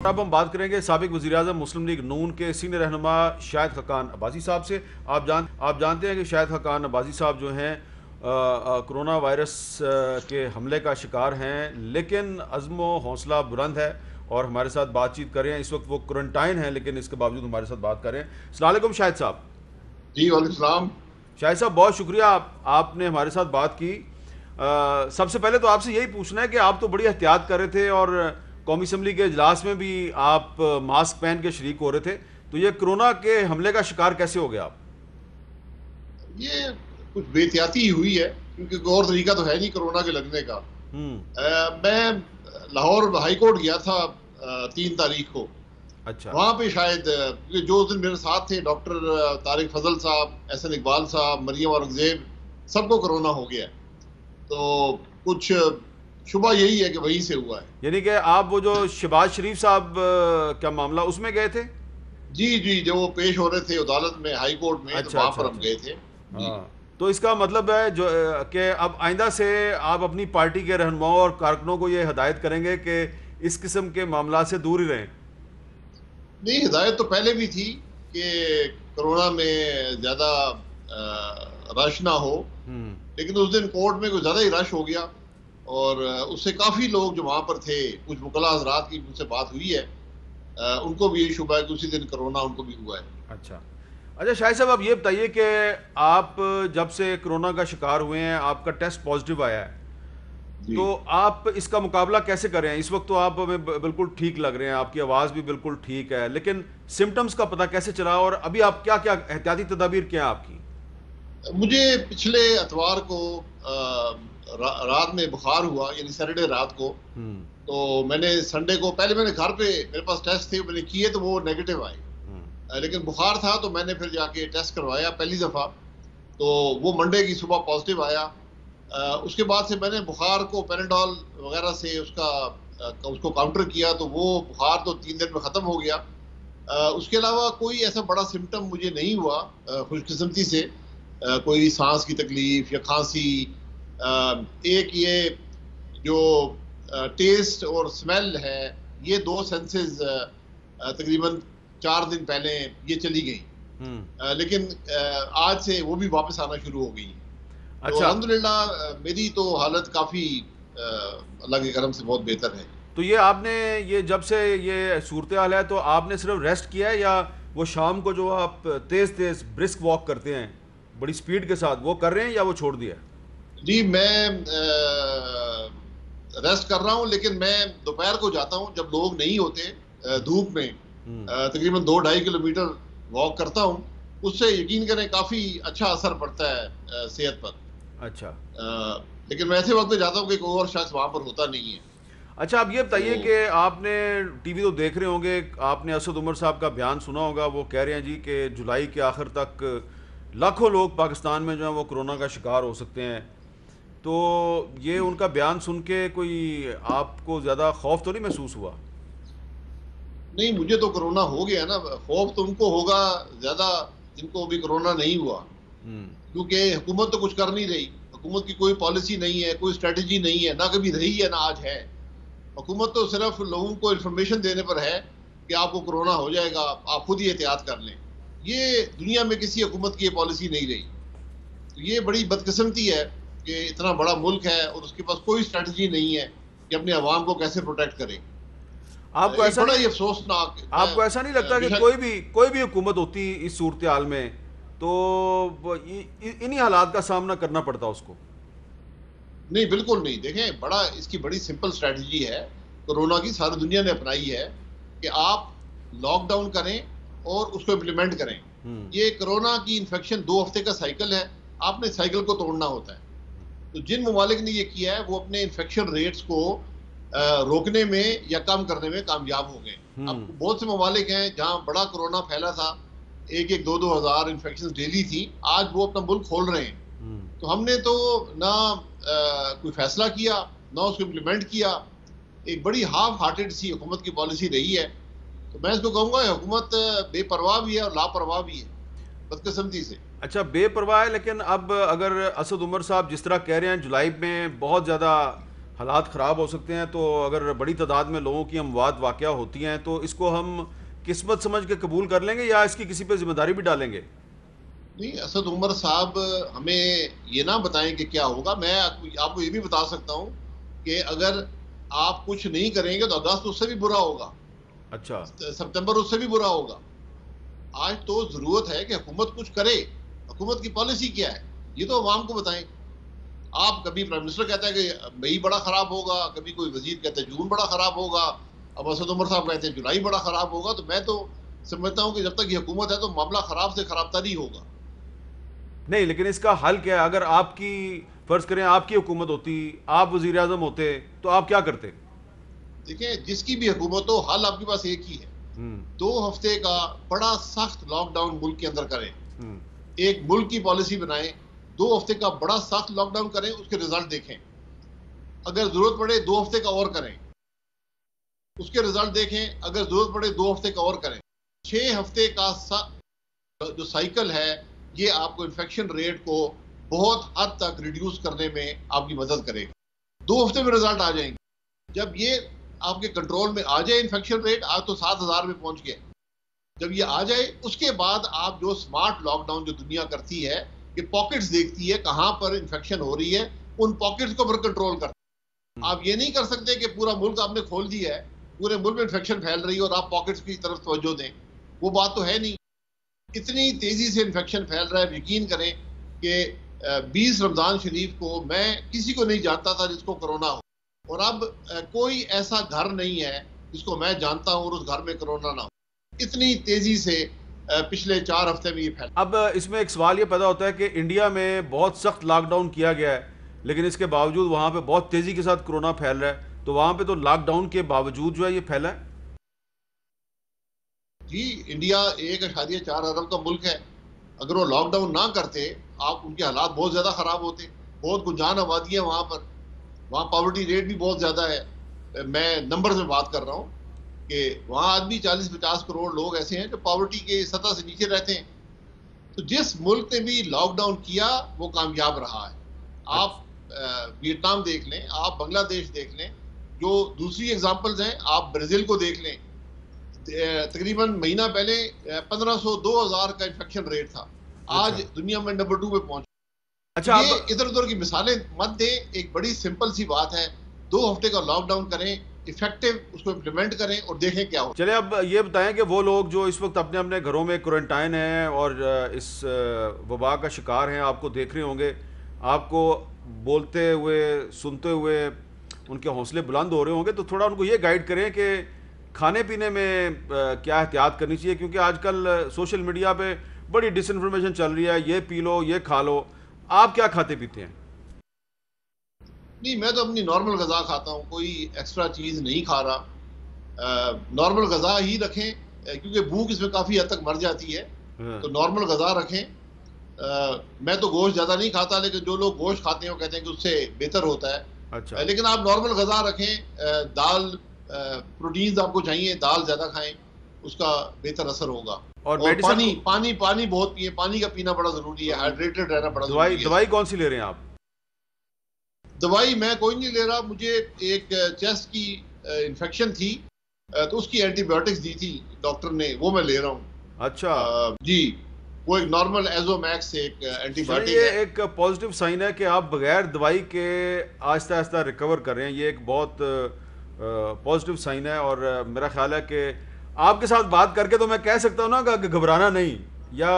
اب ہم بات کریں گے سابق وزیراعظم مسلم لیگ نون کے سینئر رہنما شاہد خاقان عباسی صاحب سے۔ آپ جانتے ہیں کہ شاہد خاقان عباسی صاحب جو ہیں کرونا وائرس کے حملے کا شکار ہیں، لیکن عزم و حوصلہ بلند ہے اور ہمارے ساتھ بات چیت کر رہے ہیں۔ اس وقت وہ کوارنٹائن ہیں لیکن اس کے باوجود ہمارے ساتھ بات کر رہے ہیں۔ السلام علیکم شاہد صاحب۔ جی وعلیکم السلام۔ شاہد صاحب بہت شکریہ آپ نے ہمارے ساتھ بات کی۔ سب سے پہلے تو آپ سے یہی پوچھنا ہے کہ آپ تو بڑی احتیاط کر رہے تھے اور قومی اسمبلی کے اجلاس میں بھی آپ ماسک پہن کے شریک ہو رہے تھے، تو یہ کرونا کے حملے کا شکار کیسے ہو گیا آپ؟ یہ کچھ بے احتیاطی ہی ہوئی ہے کیونکہ کوئی اور طریقہ تو ہے نہیں کرونا کے لگنے کا۔ میں لاہور ہائی کورٹ گیا تھا 3 تاریخ کو۔ اچھا، وہاں پہ شاید جو اس دن میرے ساتھ تھے ڈاکٹر طارق فضل صاحب، احسن اقبال صاحب، مریم اورنگزیب، سب کو کرونا ہو گیا۔ تو کچھ شبہ یہی ہے کہ وہیں سے ہوا ہے۔ یعنی کہ آپ وہ جو شہباز شریف صاحب کا معاملہ اس میں گئے تھے؟ جی جو وہ پیش ہو رہے تھے عدالت میں ہائی کورٹ میں، تو وہاں پر ہم گئے تھے۔ ہاں، تو اس کا مطلب ہے جو کہ اب آئندہ سے آپ اپنی پارٹی کے رہنماؤں اور کارکنوں کو یہ ہدایت کریں گے کہ اس قسم کے معاملات سے دور ہی رہیں؟ نہیں، ہدایت تو پہلے بھی تھی کہ کرونا میں زیادہ رش نہ ہو، لیکن اس دن کورٹ میں کوئی زیادہ ہی رش ہو گیا اور اس سے کافی لوگ جو وہاں پر تھے، کچھ وکلاء حضرات کی مجھ سے بات ہوئی ہے، ان کو بھی یہ شبہ ہے کہ اسی دن کرونا ان کو بھی ہوا ہے۔ اچھا شاہد صاحب، آپ یہ بتائیے کہ آپ جب سے کرونا کا شکار ہوئے ہیں، آپ کا ٹیسٹ پازیٹیو آیا ہے، جی تو آپ اس کا مقابلہ کیسے کر رہے ہیں؟ اس وقت تو آپ ہمیں بالکل ٹھیک لگ رہے ہیں، آپ کی آواز بھی بالکل ٹھیک ہے، لیکن سمٹمز کا پتہ کیسے چلا اور ابھی آپ کیا احتیاطی تدابیر کیا ہیں آپ کی؟ مجھے پچھلے اتوار کو رات میں بخار ہوا، یعنی سیٹرڈے رات کو۔ تو میں نے سنڈے کو پہلے میں نے گھر پہ، میرے پاس ٹیسٹ تھے، میں نے کیے تو وہ نیگیٹو آئے، لیکن بخار تھا تو میں نے پھر جا کے ٹیسٹ کروایا پہلی دفعہ، تو وہ منڈے کی صبح پازیٹیو آیا۔ اس کے بعد سے میں نے بخار کو پیناڈول وغیرہ سے اس کو کاؤنٹر کیا، تو وہ بخار تو 3 دن میں ختم ہو گیا۔ اس کے علاوہ کوئی ایسا بڑا سمٹم مجھے نہیں ہوا، خوش قسمتی سے کوئی سانس کی تکلیف یا کھانسی۔ ایک یہ جو ٹیسٹ اور اسمیل ہے، یہ 2 سینسز تقریباً 4 دن پہلے یہ چلی گئی، لیکن آج سے وہ بھی واپس آنا شروع ہو گئی۔ تو الحمدللہ میری تو حالت کافی اللہ کے کرم سے بہت بہتر ہے۔ تو یہ آپ نے جب سے یہ صورتحال ہے تو آپ نے صرف ریسٹ کیا ہے، یا وہ شام کو جو آپ تیز برسک واک کرتے ہیں بڑی سپیڈ کے ساتھ، وہ کر رہے ہیں یا وہ چھوڑ دیا ہے؟ جی میں ریسٹ کر رہا ہوں، لیکن میں دوپہر کو جاتا ہوں جب لوگ نہیں ہوتے، دھوپ میں تقریباً 2-2.5 کلومیٹر واک کرتا ہوں۔ اس سے یقین کریں کافی اچھا اثر پڑتا ہے صحت پر۔ اچھا، لیکن میں ایسے وقت پہ جاتا ہوں کہ کوئی اور شخص وہاں پر ہوتا نہیں ہے۔ اچھا، اب یہ بتائیے کہ آپ نے ٹی وی تو دیکھ رہے ہوں گے، آپ نے اسد عمر صاحب کا بیان سنا ہوگا، وہ کہہ رہے ہیں جی کہ جولائی کے آخر تک لاکھوں لوگ پاکستان میں جو ہیں وہ کرونا کا شکار ہو سکتے ہیں۔ تو یہ ان کا بیان سن کے کوئی آپ کو زیادہ خوف تو نہیں محسوس ہوا؟ نہیں، مجھے تو کرونا ہو گیا نا، خوف تو ان کو ہوگا زیادہ جن کو ابھی کرونا نہیں ہوا، کیونکہ حکومت تو کچھ کر نہیں رہی۔ حکومت کی کوئی پالیسی نہیں ہے، کوئی اسٹریٹجی نہیں ہے، نہ کبھی رہی ہے نہ آج ہے۔ حکومت تو صرف لوگوں کو انفارمیشن دینے پر ہے کہ آپ کو کرونا ہو جائے گا، آپ خود ہی احتیاط کر لیں۔ یہ دنیا میں کسی حکومت کی یہ پالیسی نہیں رہی۔ تو یہ بڑی بدقسمتی ہے کہ اتنا بڑا ملک ہے اور اس کے پاس کوئی اسٹریٹجی نہیں ہے کہ اپنے عوام کو کیسے پروٹیکٹ کرے۔ آپ کو ایسا نہیں لگتا کہ کوئی بھی حکومت ہوتی اس صورتحال میں تو انہی حالات کا سامنا کرنا پڑتا اس کو؟ نہیں، بالکل نہیں۔ دیکھیں، اس کی بڑی سمپل اسٹریٹجی ہے، کرونا کی ساری دنیا نے اپنائی ہے، کہ آپ لاک ڈاؤن کریں اور اس کو امپلیمنٹ کریں۔ یہ کرونا کی انفیکشن 2 ہفتے کا سائیکل ہے، آپ نے سائیکل کو توڑنا ہوتا ہے۔ تو جن ممالک نے یہ کیا ہے وہ اپنے انفیکشن ریٹس کو روکنے میں یا کم کرنے میں کامیاب ہو گئے۔ اب بہت سے ممالک ہیں جہاں بڑا کرونا پھیلا تھا، 1-2 ہزار انفیکشن ڈیلی تھی، آج وہ اپنا ملک کھول رہے ہیں۔ تو ہم نے تو نہ کوئی فیصلہ کیا نہ اس کو امپلیمنٹ کیا، ایک بڑی ہاف ہارٹڈ سی حکومت کی پالیسی رہی ہے۔ تو میں اس کو کہوں گا حکومت بے پرواہ بھی ہے اور لاپرواہ بھی ہے، بدقسمتی سے۔ اچھا، بے پرواہ ہے، لیکن اب اگر اسد عمر صاحب جس طرح کہہ رہے ہیں جولائی میں بہت زیادہ حالات خراب ہو سکتے ہیں، تو اگر بڑی تعداد میں لوگوں کی اموات واقعہ ہوتی ہیں تو اس کو ہم قسمت سمجھ کے قبول کر لیں گے یا اس کی کسی پہ ذمہ داری بھی ڈالیں گے؟ نہیں، اسد عمر صاحب ہمیں یہ نہ بتائیں کہ کیا ہوگا. میں آپ کو یہ بھی بتا سکتا ہوں کہ اگر آپ کچھ نہیں کریں گے تو اگست اس سے بھی برا ہوگا. اچھا، سپتمبر اس سے بھی برا ہوگا. آج تو ضرورت ہے کہ حکومت کچھ کرے. حکومت کی پالیسی کیا ہے یہ تو عوام کو بتائیں. آپ کبھی پرائم منسٹر کہتا ہے کہ مئی بڑا خراب ہوگا، کبھی کوئی وزیر کہتا ہے جون بڑا خراب ہوگا، اب اسد عمر صاحب کہتے ہیں جولائی بڑا خراب ہوگا. تو میں تو سمجھتا ہوں کہ جب تک یہ حکومت ہے تو معاملہ خراب سے خراب تر ہی ہوگا. نہیں لیکن اس کا حل کیا ہے؟ اگر آپ کی فرض کریں آپ کی حکومت ہوتی، آپ وزیر اعظم ہوتے تو آپ کیا کرتے؟ دیکھیں، جس کی بھی حکومت ہو، حل آپ کے پاس ایک ہی ہے. 2 ہفتے کا بڑا سخت لاک ڈاؤن ملک کے اندر کریں. ایک ملک کی پالیسی بنائیں، 2 ہفتے کا بڑا سخت لاک ڈاؤن کریں، اس کے رزلٹ دیکھیں. اگر ضرورت پڑے 2 ہفتے کا اور کریں، اس کے رزلٹ دیکھیں. اگر ضرورت پڑے 2 ہفتے کا اور کریں. 6 ہفتے کا جو سائیکل ہے یہ آپ کو انفیکشن ریٹ کو بہت حد تک ریڈیوس کرنے میں آپ کی مدد کرے گا. 2 ہفتے میں رزلٹ آ جائیں گے. جب یہ آپ کے کنٹرول میں آ جائے انفیکشن ریٹ، آج تو 7,000 میں پہنچ گئے، جب یہ آ جائے اس کے بعد آپ جو سمارٹ لاک ڈاؤن جو دنیا کرتی ہے کہ پاکٹس دیکھتی ہے کہاں پر انفیکشن ہو رہی ہے، ان پاکٹس کو پھر کنٹرول کرتے ہیں. آپ یہ نہیں کر سکتے کہ پورا ملک آپ نے کھول دیا ہے، پورے ملک میں انفیکشن پھیل رہی ہے اور آپ پاکٹس کی طرف توجہ دیں. وہ بات تو ہے نہیں. اتنی تیزی سے انفیکشن پھیل رہا ہے. یقین کریں کہ 20 رمضان شریف کو میں کسی کو نہیں جانتا تھا جس کو کرونا ہو، اور اب کوئی ایسا گھر نہیں ہے جس کو میں جانتا ہوں اور اس گھر میں کرونا نہ ہو. اتنی تیزی سے پچھلے 4 ہفتے میں یہ پھیلا. اب اس میں ایک سوال یہ پیدا ہوتا ہے کہ انڈیا میں بہت سخت لاک ڈاؤن کیا گیا ہے لیکن اس کے باوجود وہاں پہ بہت تیزی کے ساتھ کرونا پھیل رہا ہے، تو وہاں پہ تو لاک ڈاؤن کے باوجود جو ہے یہ پھیلا ہے. جی، انڈیا 1.4 ارب کا ملک ہے. اگر وہ لاک ڈاؤن نہ کرتے، آپ ان کے حالات بہت زیادہ خراب ہوتے. بہت گنجان آبادی ہے وہاں پر. وہاں پاورٹی ریٹ بھی بہت زیادہ ہے. میں نمبر میں بات کر رہا ہوں کہ وہاں آدمی 40-50 کروڑ لوگ ایسے ہیں جو پاورٹی کے سطح سے نیچے رہتے ہیں. تو جس ملک نے بھی لاک ڈاؤن کیا وہ کامیاب رہا ہے. آپ ویتنام دیکھ لیں، آپ بنگلہ دیش دیکھ لیں، جو دوسری ایگزامپلز ہیں. آپ برازیل کو دیکھ لیں. تقریباً مہینہ پہلے 1500-2000 کا انفیکشن ریٹ تھا. آج دنیا میں نمبر 2 پہ پہنچ. اچھا، یہ ادھر ادھر کی مثالیں مت دیں. ایک بڑی سمپل سی بات ہے، 2 ہفتے کا لاک ڈاؤن کریں، افیکٹو اس کو امپلیمنٹ کریں اور دیکھیں کیا ہو. چلے اب یہ بتائیں کہ وہ لوگ جو اس وقت اپنے اپنے گھروں میں کوارنٹائن ہیں اور اس وبا کا شکار ہیں، آپ کو دیکھ رہے ہوں گے، آپ کو بولتے ہوئے سنتے ہوئے ان کے حوصلے بلند ہو رہے ہوں گے، تو تھوڑا ان کو یہ گائیڈ کریں کہ کھانے پینے میں کیا احتیاط کرنی چاہیے، کیونکہ آج کل سوشل میڈیا پہ بڑی ڈس انفارمیشن چل رہی ہے، یہ پی لو یہ کھا لو. آپ کیا کھاتے پیتے ہیں؟ نہیں، میں تو اپنی نارمل غذا کھاتا ہوں، کوئی ایکسٹرا چیز نہیں کھا رہا. نارمل غذا ہی رکھیں کیونکہ بھوک اس میں کافی حد تک مر جاتی ہے. تو نارمل غذا رکھیں. میں تو گوشت زیادہ نہیں کھاتا، لیکن جو لوگ گوشت کھاتے ہیں وہ کہتے ہیں کہ اس سے بہتر ہوتا ہے. اچھا، لیکن آپ نارمل غذا رکھیں. دال، پروٹینز آپ کو چاہیے، دال زیادہ کھائیں، اس کا بہتر اثر ہوگا. اور پانی بہت پیئیں. پانی کا پینا بڑا ضروری ہے. ہائیڈریٹڈ رہنا بڑا ضروری ہے. دوائی کون سی لے رہے ہیں آپ؟ دوائی میں کوئی نہیں لے رہا. مجھے ایک چیسٹ کی انفیکشن تھی تو اس کی اینٹی بایوٹکس دی تھی ڈاکٹر نے، وہ میں لے رہا ہوں. اچھا جی، وہ ایک نارمل ایزومیکس ایک اینٹی بایوٹک یہ ہے. ایک پازیٹیو سائن ہے کہ آپ بغیر دوائی کے آہستہ آہستہ ریکور کر رہے ہیں. یہ ایک بہت پازیٹیو سائن ہے، اور میرا خیال ہے کہ آپ کے ساتھ بات کر کے تو میں کہہ سکتا ہوں نا کہ گھبرانا نہیں، یا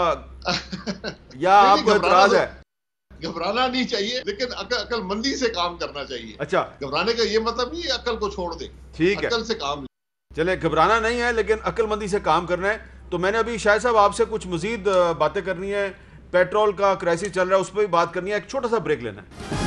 آپ کو اعتراض ہے؟ گھبرانا نہیں چاہیے، لیکن عقل مندی سے کام کرنا چاہیے. اچھا، گھبرانے کا یہ مطلب نہیں عقل کو چھوڑ دیں. ٹھیک ہے، عقل سے کام. چلے گھبرانا نہیں ہے لیکن عقل مندی سے کام کرنا ہے. تو میں نے ابھی شاہد صاحب آپ سے کچھ مزید باتیں کرنی ہے. پیٹرول کا کرائسس چل رہا ہے، اس پہ بھی بات کرنی ہے. ایک چھوٹا سا بریک لینا ہے.